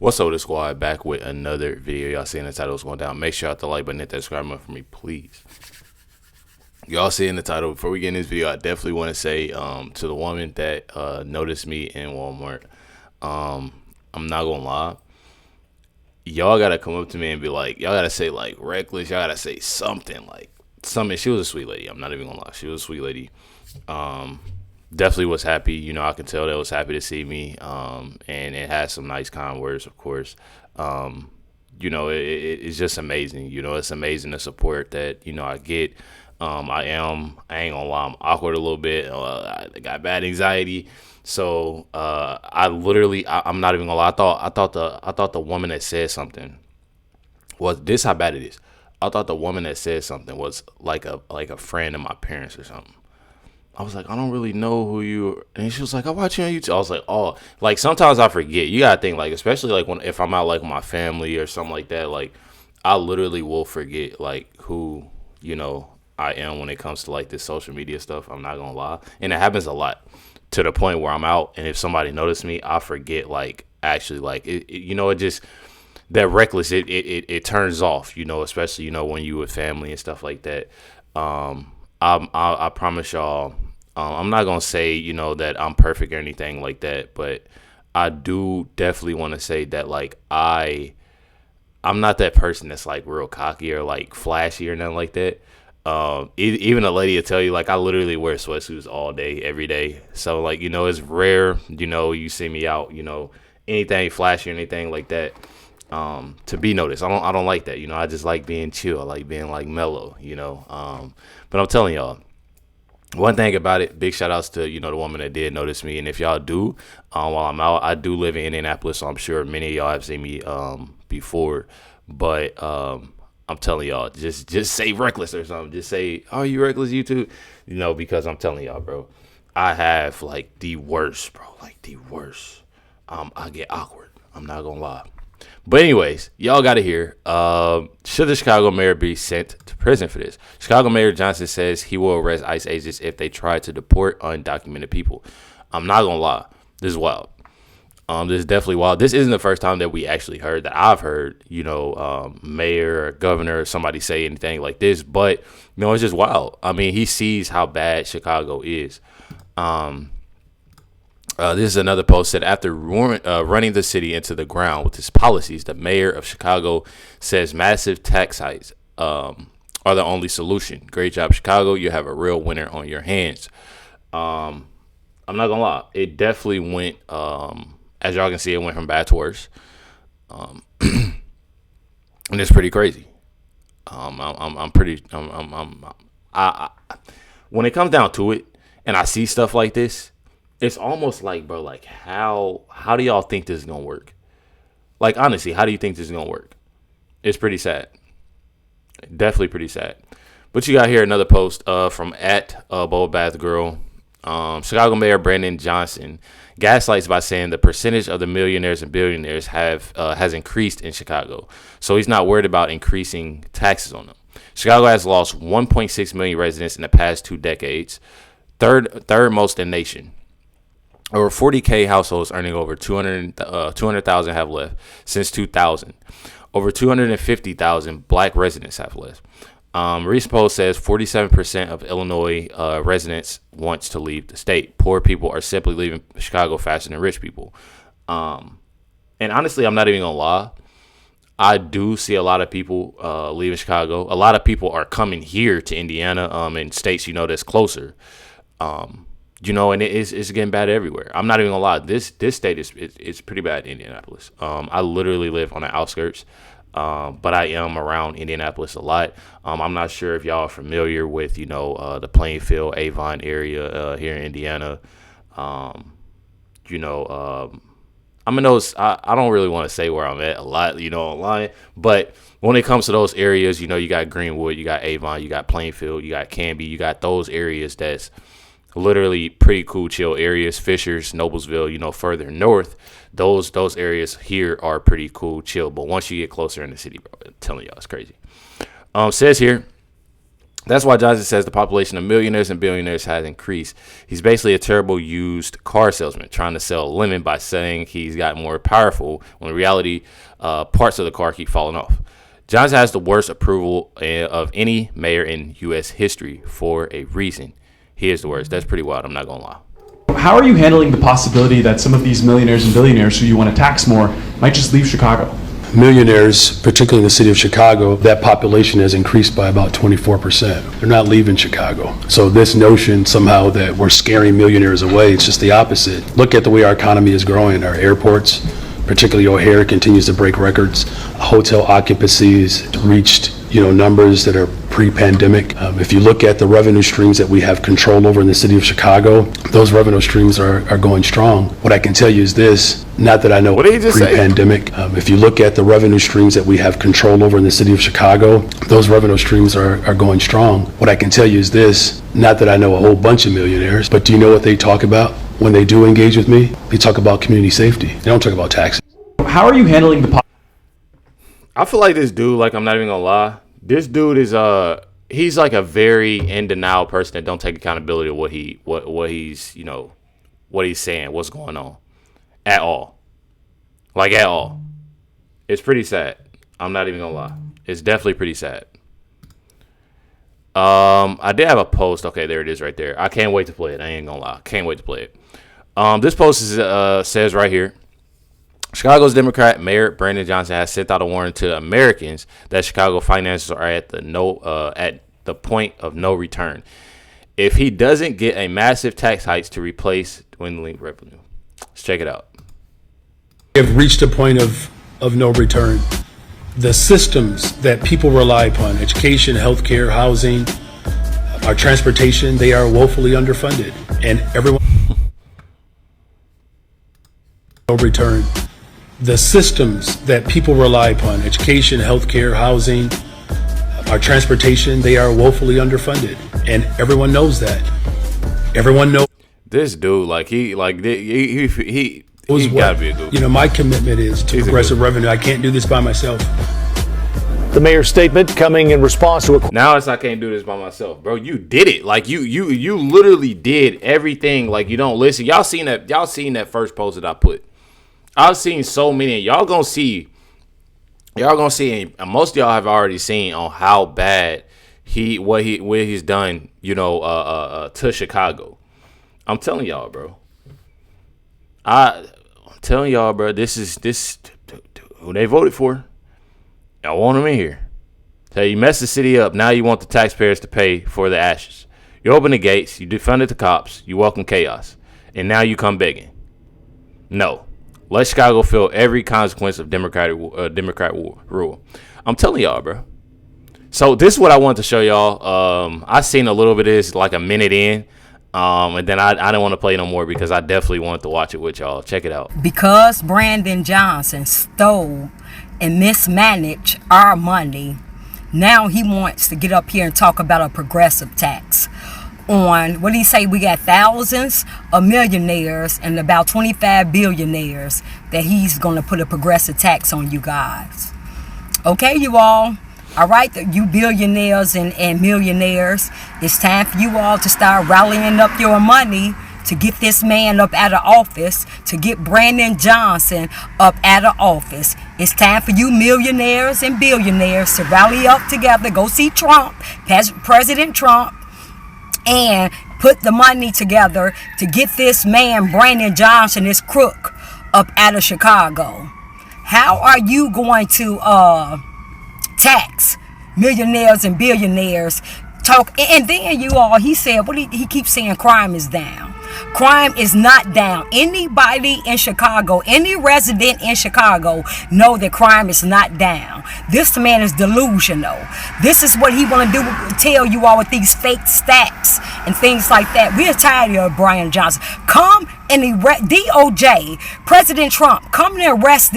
What's up, the squad? Back with another video. Y'all seeing the titles going down. Make sure you hit the like button, hit that subscribe button for me, please. Y'all seeing the title. Before we get in this video, I definitely want to say to the woman that noticed me in Walmart, I'm not gonna lie. Y'all gotta come up to me and be like, y'all gotta say like reckless. Y'all gotta say something like something. She was a sweet lady. I'm not even gonna lie. She was a sweet lady. Definitely was happy. You know, I can tell that was happy to see me. And it has some nice kind words, of course. You know, it's just amazing. You know, it's amazing the support that, you know, I get. I ain't gonna lie, I'm awkward a little bit. I got bad anxiety. So, I'm not even gonna lie. I thought the woman that said something was this how bad it is. I thought the woman that said something was like a friend of my parents or something. I was like, I don't really know who you are. And she was like, I watch you on YouTube. I was like, oh, like sometimes I forget. You gotta think, like, especially like if I'm out like with my family or something like that, like I literally will forget like who, you know, I am when it comes to like this social media stuff. I'm not gonna lie. And it happens a lot to the point where I'm out and if somebody noticed me, I forget like actually like you know, it just that reckless it turns off, you know, especially, you know, when you with family and stuff like that. I promise y'all, I'm not gonna say, you know, that I'm perfect or anything like that, but I do definitely want to say that like I'm not that person that's like real cocky or like flashy or nothing like that. Even a lady will tell you like I literally wear sweatsuits all day, every day. So like, you know, it's rare, you know, you see me out, you know, anything flashy or anything like that. To be noticed. I don't like that. You know, I just like being chill. I like being like mellow, you know. But I'm telling y'all, one thing about it, big shout outs to, you know, the woman that did notice me. And if y'all do, while I'm out, I do live in Indianapolis, so I'm sure many of y'all have seen me before. But I'm telling y'all, just say reckless or something. Just say, oh, you reckless YouTube? You know, because I'm telling y'all, bro, I have like the worst, bro, like the worst. I get awkward. I'm not gonna lie. But anyways, y'all got to hear. Should the Chicago mayor be sent to prison for this? Chicago Mayor Johnson says he will arrest ICE agents if they try to deport undocumented people. I'm not gonna lie, this is wild. This is definitely wild. This isn't the first time that we actually heard that I've heard, you know, mayor or governor or somebody say anything like this. But you know, it's just wild. I mean, he sees how bad Chicago is. This is another post that after running the city into the ground with his policies, the mayor of Chicago says massive tax hikes are the only solution. Great job, Chicago. You have a real winner on your hands. I'm not gonna lie, it definitely went. As y'all can see, it went from bad to worse, and it's pretty crazy. When it comes down to it, and I see stuff like this. It's almost like, bro, like how do y'all think this is gonna work? Like honestly, how do you think this is gonna work? It's pretty sad, definitely pretty sad. But you got here another post from at Bold Bath Girl. Chicago Mayor Brandon Johnson gaslights by saying the percentage of the millionaires and billionaires has increased in Chicago, so he's not worried about increasing taxes on them. Chicago has lost 1.6 million residents in the past 2 decades, third most in the nation. Over 40K households earning over 200,000 have left since 2000. Over 250,000 black residents have left. Recent poll says 47% of Illinois residents wants to leave the state. Poor people are simply leaving Chicago faster than rich people. And honestly, I'm not even gonna lie. I do see a lot of people leaving Chicago. A lot of people are coming here to Indiana and states, you know, that's closer. You know, and it's getting bad everywhere. I'm not even gonna lie. This state is pretty bad in Indianapolis. I literally live on the outskirts, but I am around Indianapolis a lot. I'm not sure if y'all are familiar with, you know, the Plainfield, Avon area here in Indiana. You know, I'm in those. I don't really want to say where I'm at a lot, you know, online. But when it comes to those areas, you know, you got Greenwood, you got Avon, you got Plainfield, you got Canby, you got those areas that's literally pretty cool, chill areas. Fishers, Noblesville, you know, further north, those areas here are pretty cool, chill. But once you get closer in the city, bro, I'm telling y'all, it's crazy. Says here, That's why Johnson says the population of millionaires and billionaires has increased. He's basically a terrible used car salesman trying to sell a lemon by saying he's got more powerful when in reality parts of the car keep falling off. Johnson has the worst approval of any mayor in U.S. history for a reason. He is the worst. That's pretty wild. I'm not going to lie. How are you handling the possibility that some of these millionaires and billionaires who you want to tax more might just leave Chicago? Millionaires, particularly in the city of Chicago, that population has increased by about 24%. They're not leaving Chicago. So this notion somehow that we're scaring millionaires away, it's just the opposite. Look at the way our economy is growing. Our airports, particularly O'Hare, continues to break records. Hotel occupancies reached numbers that are pre-pandemic. If you look at the revenue streams that we have control over in the city of Chicago, those revenue streams are going strong. What I can tell you is this, not that I know pre-pandemic. If you look at the revenue streams that we have control over in the city of Chicago, those revenue streams are going strong. What I can tell you is this, not that I know a whole bunch of millionaires, but do you know what they talk about when they do engage with me? They talk about community safety. They don't talk about taxes. How are you handling the I feel like this dude, like I'm not even gonna lie, this dude is he's like a very in denial person that don't take accountability of what he's what he's saying, what's going on at all. Like at all. It's pretty sad. I'm not even gonna lie. It's definitely pretty sad. I did have a post. Okay, there it is right there. I can't wait to play it. I ain't gonna lie. Can't wait to play it. This post says right here, Chicago's Democrat Mayor Brandon Johnson has sent out a warning to Americans that Chicago finances are at the point of no return if he doesn't get a massive tax hike to replace dwindling revenue. Let's check it out. We have reached a point of no return. The systems that people rely upon, education, healthcare, housing, our transportation, they are woefully underfunded, and everyone no return. The systems that people rely upon, education, healthcare, housing, our transportation, they are woefully underfunded, and everyone knows that. Everyone knows. This dude, he gotta be a good. My commitment is to progressive revenue. I can't do this by myself. The mayor's statement coming in response to a... Now I can't do this by myself, bro. You did it. Like you literally did everything. Like you don't listen. Y'all seen that first post that I put. I've seen so many. Y'all gonna see, and most of y'all have already seen on how bad what he's done, to Chicago. I'm telling y'all, bro. I'm telling y'all, bro. This who they voted for. Y'all want him in here. So you mess the city up. Now you want the taxpayers to pay for the ashes. You open the gates. You defunded the cops. You welcome chaos, and now you come begging. No. Let Chicago feel every consequence of Democrat rule. I'm telling y'all, bro. So this is what I wanted to show y'all. I seen a little bit of this like a minute in. And then I didn't want to play no more because I definitely wanted to watch it with y'all. Check it out. Because Brandon Johnson stole and mismanaged our money, now he wants to get up here and talk about a progressive tax on, what did he say, we got thousands of millionaires and about 25 billionaires that he's going to put a progressive tax on you guys. Okay, you all right, you billionaires and millionaires, it's time for you all to start rallying up your money to get this man up out of office, to get Brandon Johnson up out of office. It's time for you millionaires and billionaires to rally up together, go see Trump, President Trump, and put the money together to get this man, Brandon Johnson, this crook, up out of Chicago. How are you going to tax millionaires and billionaires? And then you all, he said, he keeps saying crime is down. Crime is not down. Anybody in Chicago, any resident in Chicago know that crime is not down. This man is delusional. This is what he want to do, tell you all with these fake stats and things like that. We're tired of Brian Johnson. Come and DOJ, President Trump, come to arrest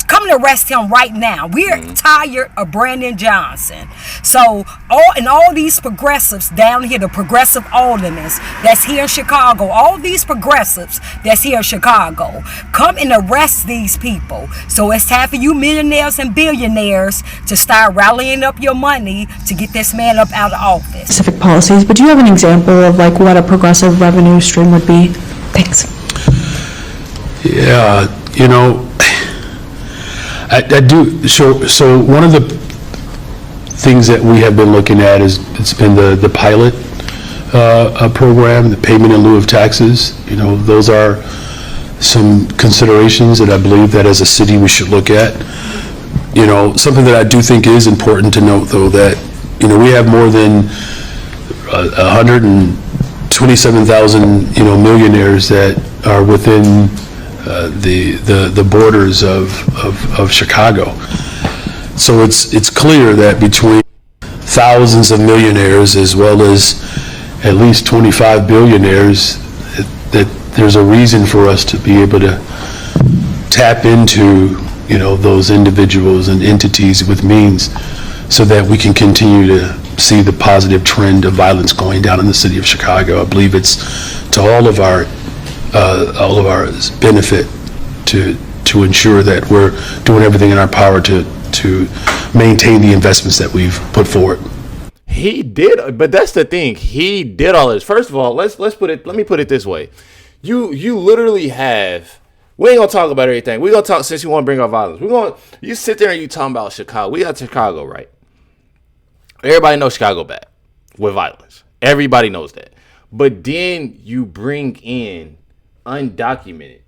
come to arrest him right now. We're tired of Brandon Johnson. So all these progressives down here, the progressive aldermen that's here in Chicago, all these progressives that's here in Chicago, come and arrest these people. So it's time for you millionaires and billionaires to start rallying up your money to get this man up out of office. Specific policies, but do you have an example of like what a progressive revenue stream would be? Thanks. Yeah, I do. So one of the things that we have been looking at is it's been the pilot program, the payment in lieu of taxes. Those are some considerations that I believe that as a city we should look at. Something that I do think is important to note, though, that we have more than 127,000 millionaires that are within the borders of Chicago. So it's clear that between thousands of millionaires as well as at least 25 billionaires, that there's a reason for us to be able to tap into those individuals and entities with means, so that we can continue to see the positive trend of violence going down in the city of Chicago. I believe it's to all of our benefit to ensure that we're doing everything in our power to maintain the investments that we've put forward. He did, but that's the thing. He did all this. First of all, let me put it this way. You literally have. We ain't gonna talk about everything. We gonna talk, since you want to bring up violence. You sit there and you talking about Chicago. We got Chicago, right? Everybody knows Chicago bad with violence. Everybody knows that. But then you bring in undocumented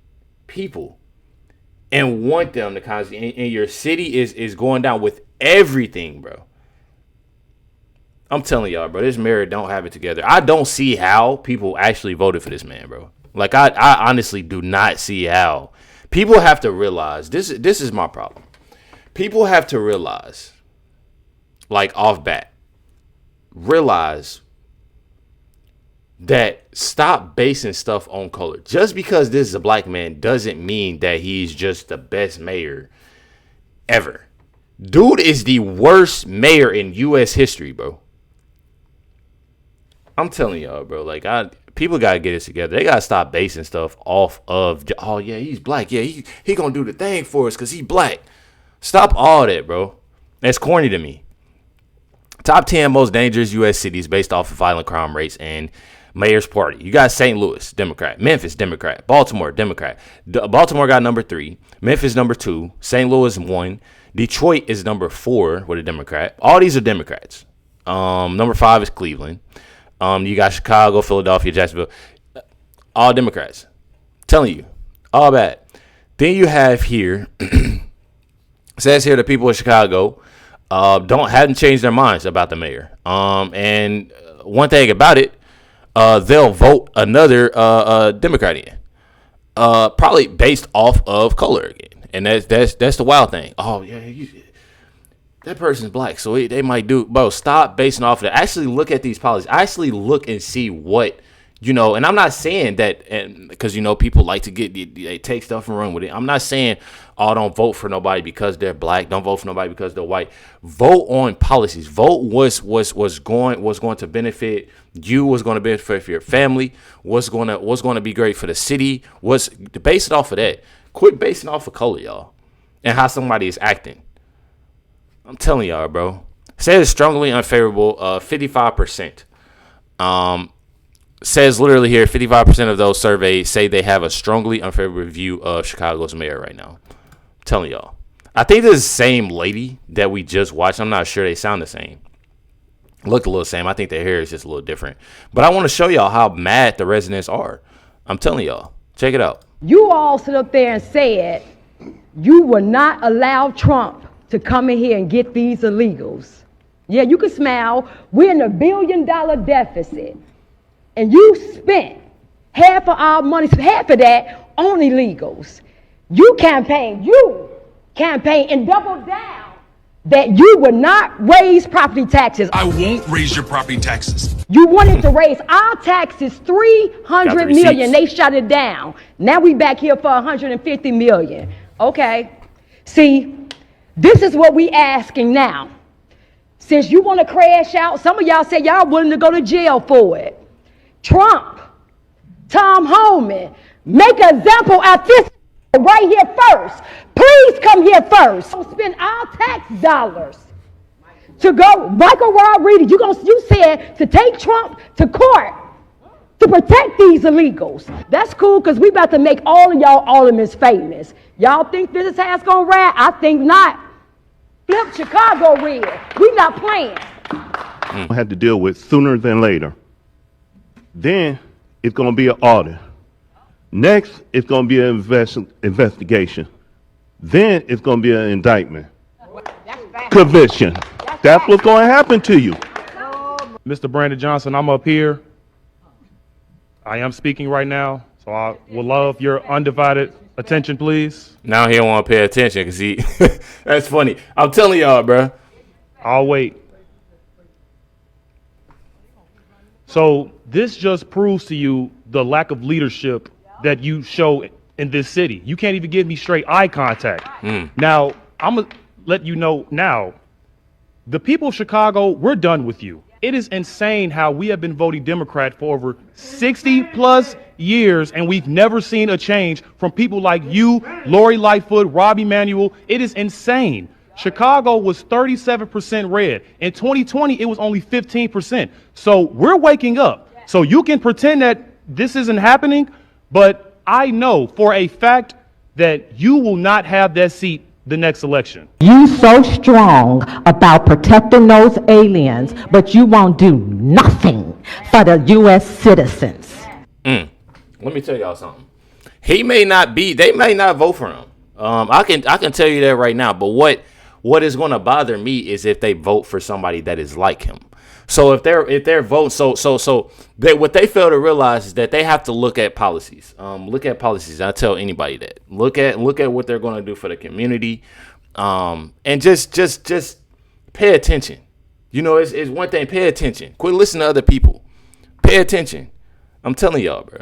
people and want them to constantly, and your city is going down with everything, bro. I'm telling y'all, bro, this mayor don't have it together. I don't see how people actually voted for this man, bro. Like, I honestly do not see how. People have to realize, this is my problem. People have to realize, like, off bat, realize that stop basing stuff on color. Just because this is a black man doesn't mean that he's just the best mayor ever. Dude is the worst mayor in U.S. history, bro. I'm telling y'all, bro, like, people got to get this together. They got to stop basing stuff off of, oh, yeah, he's black. Yeah, he going to do the thing for us because he black. Stop all that, bro. That's corny to me. Top 10 most dangerous U.S. cities based off of violent crime rates and mayor's party. You got St. Louis, Democrat. Memphis, Democrat. Baltimore, Democrat. Baltimore got number 3. Memphis, number 2. St. Louis, 1. Detroit is number 4 with a Democrat. All these are Democrats. Number 5 is Cleveland. You got Chicago, Philadelphia, Jacksonville, all Democrats. I'm telling you, all bad. Then you have here, says here the people of Chicago hadn't changed their minds about the mayor. And one thing about it, they'll vote another Democrat in, probably based off of color again. And that's the wild thing. Oh yeah, that person's black, so they might do. Bro, stop basing off of that. Actually look at these policies. Actually look and see what, and I'm not saying that, because, people like to they take stuff and run with it. I'm not saying, don't vote for nobody because they're black. Don't vote for nobody because they're white. Vote on policies. Vote what's going to benefit you, what's going to benefit for your family, what's going to be great for the city. Base it off of that. Quit basing off of color, y'all, and how somebody is acting. I'm telling y'all, bro. Says strongly unfavorable, 55%. Says literally here, 55% of those surveyed say they have a strongly unfavorable view of Chicago's mayor right now. I'm telling y'all. I think this is the same lady that we just watched. I'm not sure they sound the same. Look a little same. I think their hair is just a little different. But I want to show y'all how mad the residents are. I'm telling y'all. Check it out. You all sit up there and said you will not allow Trump to come in here and get these illegals. Yeah, you can smile. We're in $1 billion deficit. And you spent half of our money, half of that on illegals. You campaign and double down that you would not raise property taxes. I won't raise your property taxes. You wanted to raise our taxes $300 million. They shut it down. Now we back here for $150 million. Okay. See, this is what we asking now. Since you want to crash out, some of y'all say y'all willing to go to jail for it. Trump, Tom Homan, make an example of this right here first. Please come here first. Don't spend our tax dollars to go. Michael Rodriguez, you said to take Trump to court to protect these illegals. That's cool, because we about to make all of y'all aldermen famous. Y'all think this is how it's gonna ride? I think not. Flip Chicago red. We not playing. I had to deal with sooner than later. Then it's gonna be an audit. Next, it's gonna be an investigation. Then it's gonna be an indictment. Conviction. That's what's gonna happen to you. Mr. Brandon Johnson, I'm up here. I am speaking right now, so I would love your undivided attention, please. Now he don't want to pay attention because he. That's funny. I'm telling y'all, bro. I'll wait. So this just proves to you the lack of leadership that you show in this city. You can't even give me straight eye contact. Now, I'm going to let you know now, the people of Chicago, we're done with you. It is insane how we have been voting Democrat for over 60 plus years, and we've never seen a change from people like you, Lori Lightfoot, Rob Emanuel. It is insane. Chicago was 37% red. In 2020, it was only 15%. So we're waking up. So you can pretend that this isn't happening, but I know for a fact that you will not have that seat the next election. You so strong about protecting those aliens, but you won't do nothing for the U.S. citizens. Let me tell y'all something. They may not vote for him. I can tell you that right now. But what is going to bother me is if they vote for somebody that is like him. So if they're voting, what they fail to realize is that they have to look at policies. Look at policies. I tell anybody that. Look at what they're going to do for the community, and just pay attention. You know, it's one thing. Pay attention. Quit listening to other people. Pay attention. I'm telling y'all, bro.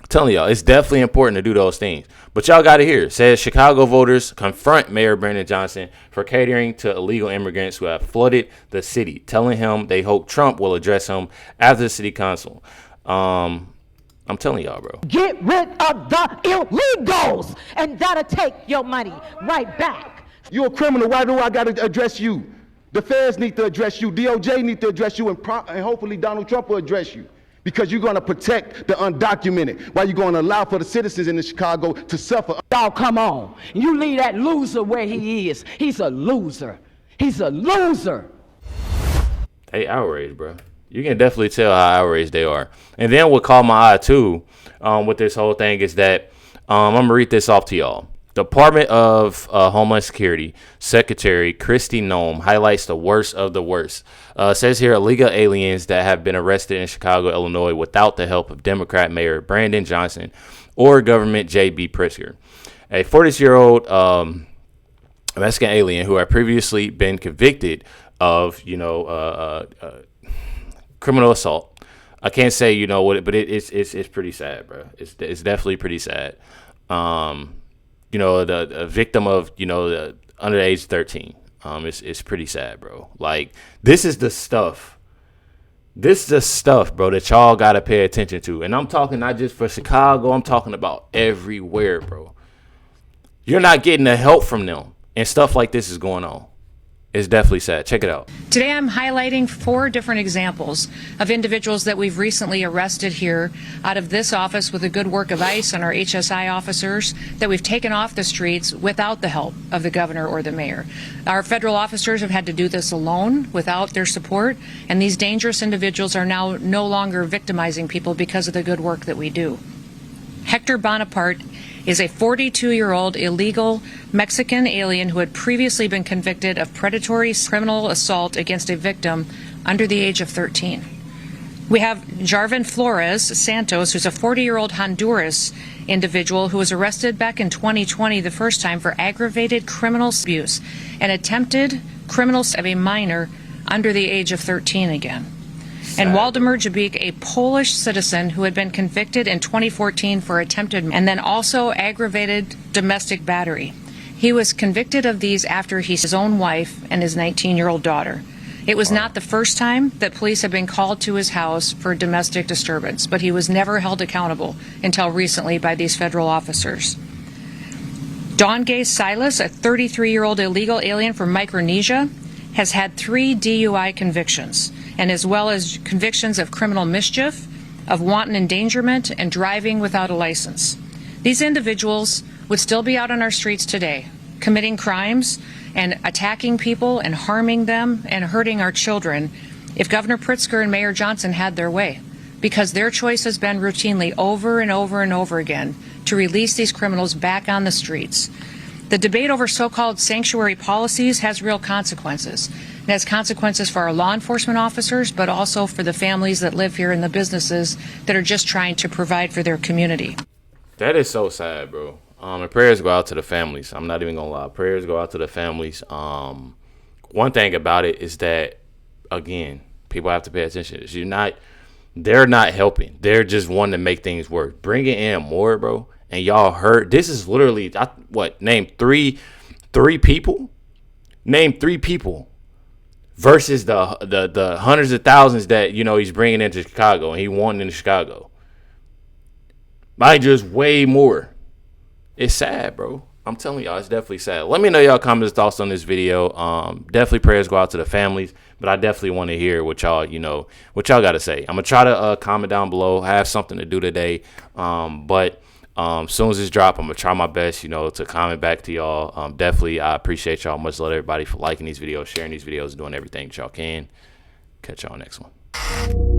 Telling y'all, it's definitely important to do those things. But y'all got to hear. It says Chicago voters confront Mayor Brandon Johnson for catering to illegal immigrants who have flooded the city, telling him they hope Trump will address him after the city council. I'm telling y'all, bro. Get rid of the illegals, and that'll take your money right back. You're a criminal. Why do I got to address you? The feds need to address you. DOJ need to address you, and hopefully Donald Trump will address you. Because you're going to protect the undocumented, while you're going to allow for the citizens in Chicago to suffer. Y'all, come on. You leave that loser where he is. He's a loser. He's a loser. They outraged, bro. You can definitely tell how outraged they are. And then what caught my eye, too, with this whole thing is that I'm going to read this off to y'all. Department of Homeland Security Secretary Kristi Noem highlights the worst of the worst. Says here illegal aliens that have been arrested in Chicago, Illinois without the help of Democrat Mayor Brandon Johnson or Government J.B. Pritzker. A 40-year-old Mexican alien who had previously been convicted of, criminal assault. I can't say, but it's pretty sad, bro. It's definitely pretty sad. The victim of, the under age 13. It's pretty sad, bro. Like, this is the stuff, bro, that y'all got to pay attention to. And I'm talking not just for Chicago. I'm talking about everywhere, bro. You're not getting the help from them. And stuff like this is going on. It's definitely sad. Check it out. Today I'm highlighting 4 different examples of individuals that we've recently arrested here out of this office with the good work of ICE and our HSI officers that we've taken off the streets without the help of the governor or the mayor. Our federal officers have had to do this alone without their support, and these dangerous individuals are now no longer victimizing people because of the good work that we do. Hector Bonaparte is a 42-year-old illegal Mexican alien who had previously been convicted of predatory criminal assault against a victim under the age of 13. We have Jarvin Flores Santos, who's a 40-year-old Honduras individual who was arrested back in 2020 the first time for aggravated criminal abuse and attempted criminal of a minor under the age of 13 again. And Waldemar Jabik, a Polish citizen who had been convicted in 2014 for attempted and then also aggravated domestic battery. He was convicted of these after his own wife and his 19-year-old daughter. It was not the first time that police have been called to his house for domestic disturbance, but he was never held accountable until recently by these federal officers. Don Gay Silas, a 33-year-old illegal alien from Micronesia, has had 3 DUI convictions, and as well as convictions of criminal mischief, of wanton endangerment, and driving without a license. These individuals would still be out on our streets today, committing crimes and attacking people and harming them and hurting our children if Governor Pritzker and Mayor Johnson had their way, because their choice has been routinely over and over and over again to release these criminals back on the streets. The debate over so-called sanctuary policies has real consequences. It has consequences for our law enforcement officers, but also for the families that live here and the businesses that are just trying to provide for their community. That is so sad, bro. And prayers go out to the families. I'm not even gonna lie. Prayers go out to the families. One thing about it is that, again, people have to pay attention to this. They're not helping. They're just wanting to make things work. Bringing in more, bro. And y'all heard, this is literally, name three people? Name 3 people versus the hundreds of thousands that, he's bringing into Chicago and he wanted into Chicago. Like, just way more. It's sad, bro. I'm telling y'all, it's definitely sad. Let me know y'all comments, thoughts on this video. Definitely prayers go out to the families, but I definitely want to hear what y'all, what y'all got to say. I'm going to try to comment down below. I have something to do today. But as soon as this drop, I'm going to try my best, to comment back to y'all. Definitely, I appreciate y'all. Much love everybody for liking these videos, sharing these videos, doing everything that y'all can. Catch y'all next one.